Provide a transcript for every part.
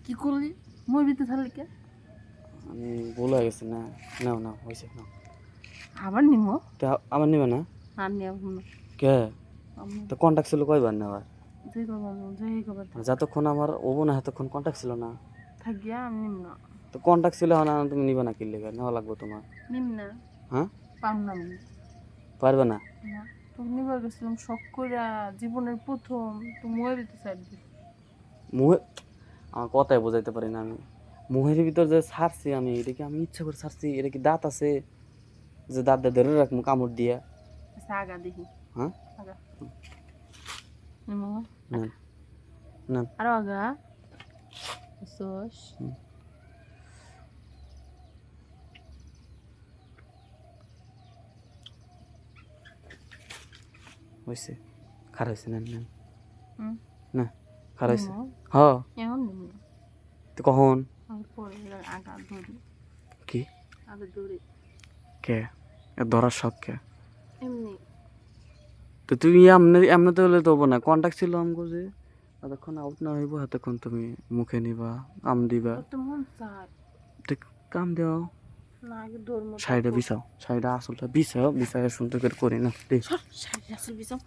কি করলি মোর ভিতরে থাকলে কে আমি ভুল হয়ে গেছে না নাও নাও হয়েছে নাও আবার নিমো তা আমার নিবে না আর নিয়ে কে তো কন্ট্যাক্ট ছিল কয়বার নেওয়ার যে কবার যতক্ষণ আমার ওবো না এতক্ষণ কন্ট্যাক্ট ছিল না থাকিয়া আমি নিম না তো কন্ট্যাক্ট ছিল না তুমি নিবে না কি লেগে নেওয়া লাগবে তোমার নিম না হ্যাঁ পারব না আমি পারবে না না তোকে নিবার গেছিলাম শখ করে জীবনের প্রথম তো মোয়ের ভিতরে সাইড দিস মুহে আমার কথাই বোঝাইতে পারি না আমি মুহের ভিতর যে ছাড়ছি আমি এটা কি আমি ইচ্ছা করে ছাড়ছি এটা কি দাঁত আছে যে দাঁত দিয়ে ধরে রাখবো কামড় দিয়া আগা দেখি হ্যাঁ আগা নিমো না না আরো আগা সস হয়েছে খারাপ হয়েছে না না হুম না খারাপ হয়েছে নিমো হ এখন নিম না তো কখন আমি পরে আগা ধরি কি আগে ধরি কে ধরার শখ কে এমনি তো তুমি এমনি এমনিতে হলে তো হবো না কন্ট্যাক্ট ছিল আমাকে যে এতক্ষণ আউট না হইব এতক্ষণ তুমি মুখে নিবা কাম দিবা তো মন চায় তো কাম দাও না আগে ধর্ম সাইডে বিছাও সাইডে আসলটা বিছায় সুন্দর করে করি না শাড়ি আসল বিছাও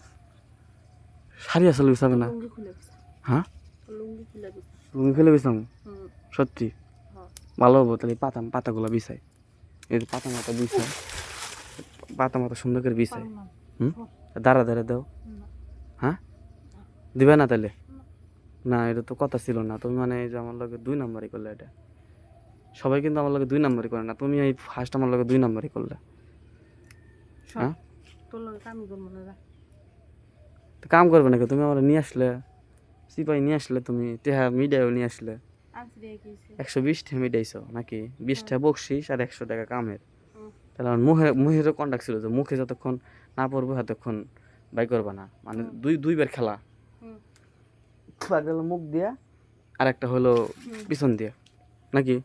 শাড়ি আসল বিছাবে না লুঙ্গি খুলে বিছাও হ্যাঁ লুঙ্গি খুলে বিছাও তুমি ফেলে বিছাও হুম সত্যি হ্যাঁ ভালো হবো তাহলে পাতাগুলো বিছাই এই যে পাতা মাথা বিছাই পাতা মাথা সুন্দর করে বিছাই পারলাম না হুম দাঁড়া দাঁড়া দাও না হ্যাঁ দিবে না তাহলে না এটা তো কথা ছিল না তুমি মানে এই যে আমার লগে 2 নাম্বারই করলে এটা সবাই কিন্তু আমার লগে 2 নাম্বারই করে না তুমি এই ফার্স্ট আমার লগে 2 নাম্বারই করলে হ্যাঁ তোর লগে কামি করবো না তো কাম করবে নাকি তুমি আমার নিয়ে আসলে সিপাই নিয়ে আসলে তুমি তেহা মিডিয়াও নিয়ে আসলে আজ রে গেছে 120 টাকা মিডাইছো নাকি 20 টাকা বকশিস আর 100 টাকা কামের হুম। তাহলে আমার মুহেরও কন্ট্যাক্ট ছিল যে মুখে যতক্ষণ না পড়বো ততক্ষণ বাই করবা না মানে দুইবার খেলা হুম একটা হলো মুখ দিয়া আর একটা হলো পিছন দিয়া নাকি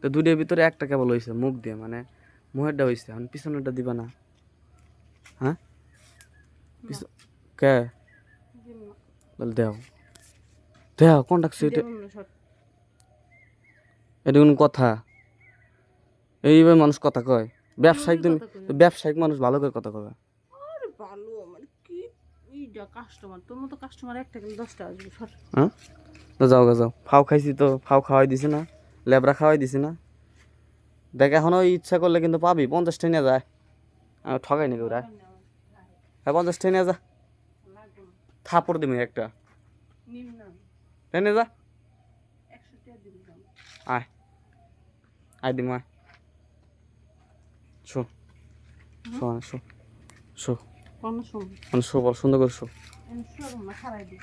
তো দুইটার ভিতরে একটা কেবল হয়েছে মুখ দিয়ে মানে মুহেরটা হয়েছে এখন পিছনেরটা দিবা না হ্যাঁ কে বল দেও দেও কন্ট্যাক্ট এটা এটা কোন কথা এইভাবে মানুষ কথা কয় ব্যবসায়িক তুমি ব্যবসায়িক মানুষ ভালো করে কথা কবে আরে ভালো মানে কি এইটা কাস্টমার তোর মতো কাস্টমার একটা গেলে 10টা আসবে সর হ্যাঁ তো যাও যাও ফাও খাইছি তো ফাও খাওয়াই দিছি না লেবরা খাওয়াই দিছি না দেখ এখন ওই ইচ্ছা করলে কিন্তু পাবি 50 টাকা নিয়ে যায় আমি ঠগাই নাকি ওরা হ্যাঁ 50 টাকা নিয়ে যা থাপড় দিবি একটা নিম না টেনে যা 100 টাকা দিবি আয় আয় দিম আয় শো শো শো শো কোন সময় মানে শো বল সুন্দর করে শো আমি শোরুম না খারাই দিই